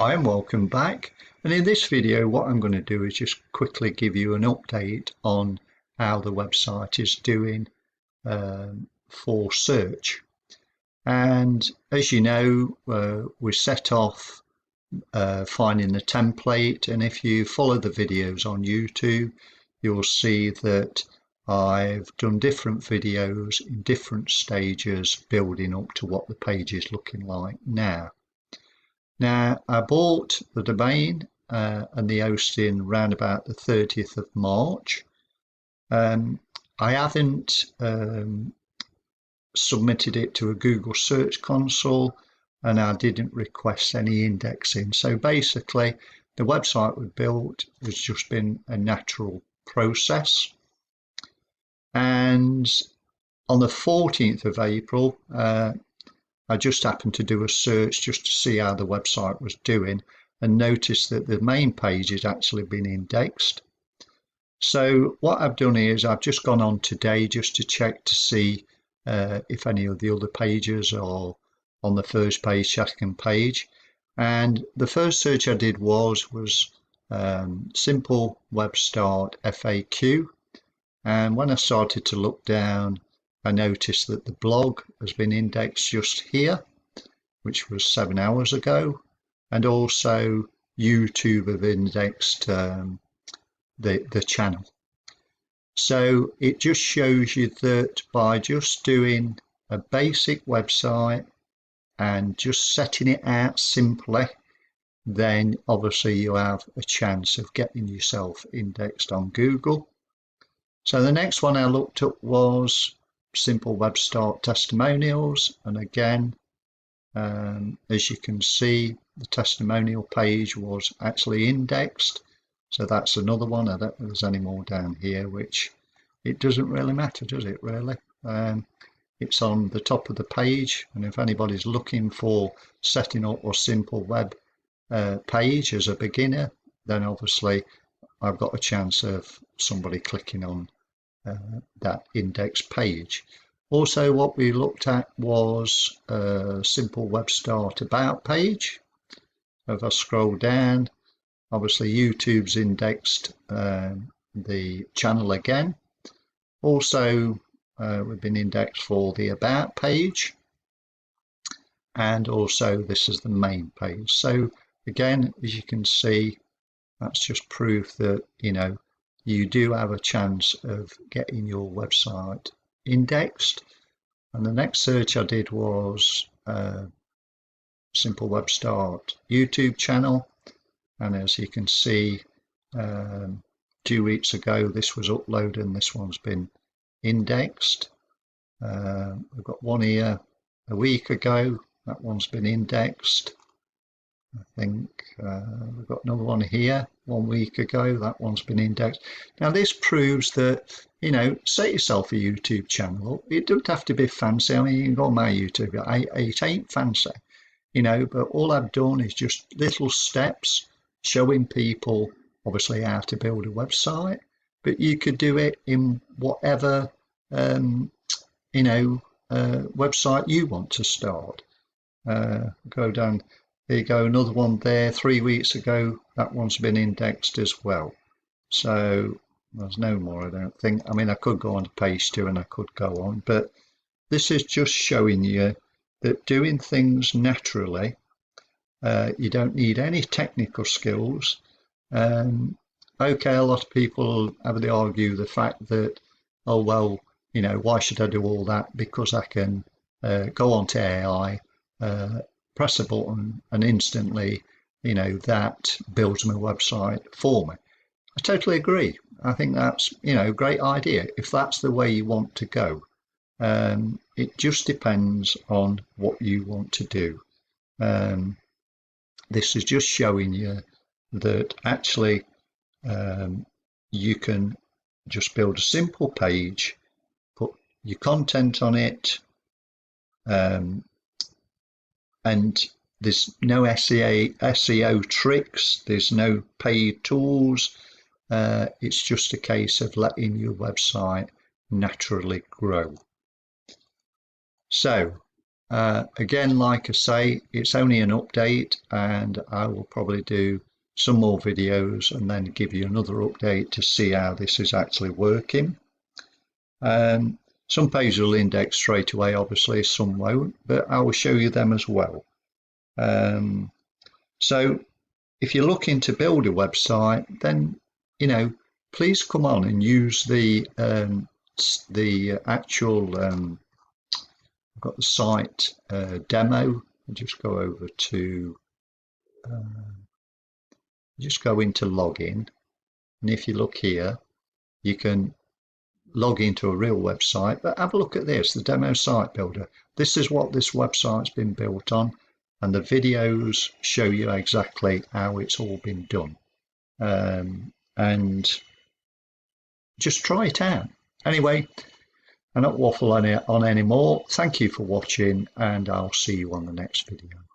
Hi and welcome back. And in this video, what I'm going to do is just quickly give you an update on how the website is doing for search. And as you know, we set off finding the template. And if you follow the videos on YouTube, you'll see that I've done different videos in different stages building up to what the page is looking like now. Now, I bought the domain and the hosting around about the 30th of March. I haven't submitted it to a Google Search Console, and I didn't request any indexing. So basically, the website we built has just been a natural process. And on the 14th of April, I just happened to do a search just to see how the website was doing and noticed that the main page has actually been indexed. So what I've done is I've just gone on today just to check to see if any of the other pages are on the first page, second page. And the first search I did was simple web start FAQ. And when I started to look down, I noticed that the blog has been indexed just here, which was 7 hours ago, and also YouTube have indexed the channel. So it just shows you that by just doing a basic website and just setting it out simply, then obviously you have a chance of getting yourself indexed on Google. So the next one I looked up was simple web start testimonials, and again, as you can see, the testimonial page was actually indexed. So that's another one. I don't think there's any more down here, which it doesn't really matter, does it really? It's on the top of the page, and if anybody's looking for setting up a simple web page as a beginner, then obviously I've got a chance of somebody clicking on that index page. Also, what we looked at was a simple web start about page. If I scroll down, obviously YouTube's indexed the channel again. Also, we've been indexed for the about page, and also this is the main page. So again, as you can see, that's just proof that you do have a chance of getting your website indexed. And the next search I did was simple web start YouTube channel, and as you can see, 2 weeks ago this was uploaded and this one's been indexed. We've got one here a week ago, that one's been indexed. I think we've got another one here 1 week ago, that one's been indexed. Now this proves that, set yourself a YouTube channel. It doesn't have to be fancy. I mean, you can go on my YouTube, it ain't fancy, but all I've done is just little steps showing people obviously how to build a website, but you could do it in whatever website you want to start. Go down, there you go, another one there 3 weeks ago, that one's been indexed as well. So there's no more, I don't think. I mean, I could go on to page 2 and I could go on, but this is just showing you that doing things naturally, you don't need any technical skills. Okay, a lot of people have to argue the fact that, oh well, why should I do all that? Because I can go on to AI, press a button, and instantly, that builds my website for me. I totally agree. I think that's, a great idea if that's the way you want to go. It just depends on what you want to do. This is just showing you that actually you can just build a simple page, put your content on it, and there's no SEO tricks, there's no paid tools. It's just a case of letting your website naturally grow. So Again, like I say, it's only an update, and I will probably do some more videos and then give you another update to see how this is actually working. Some pages will index straight away, obviously, some won't, but I will show you them as well. So if you're looking to build a website, then please come on and use the actual I've got the site demo. I'll just go over to just go into login, and if you look here, you can log into a real website. But have a look at this, the demo site builder. This is what this website's been built on, and the videos show you exactly how it's all been done. And just try it out. Anyway, I'm not waffle on anymore. Thank you for watching, and I'll see you on the next video.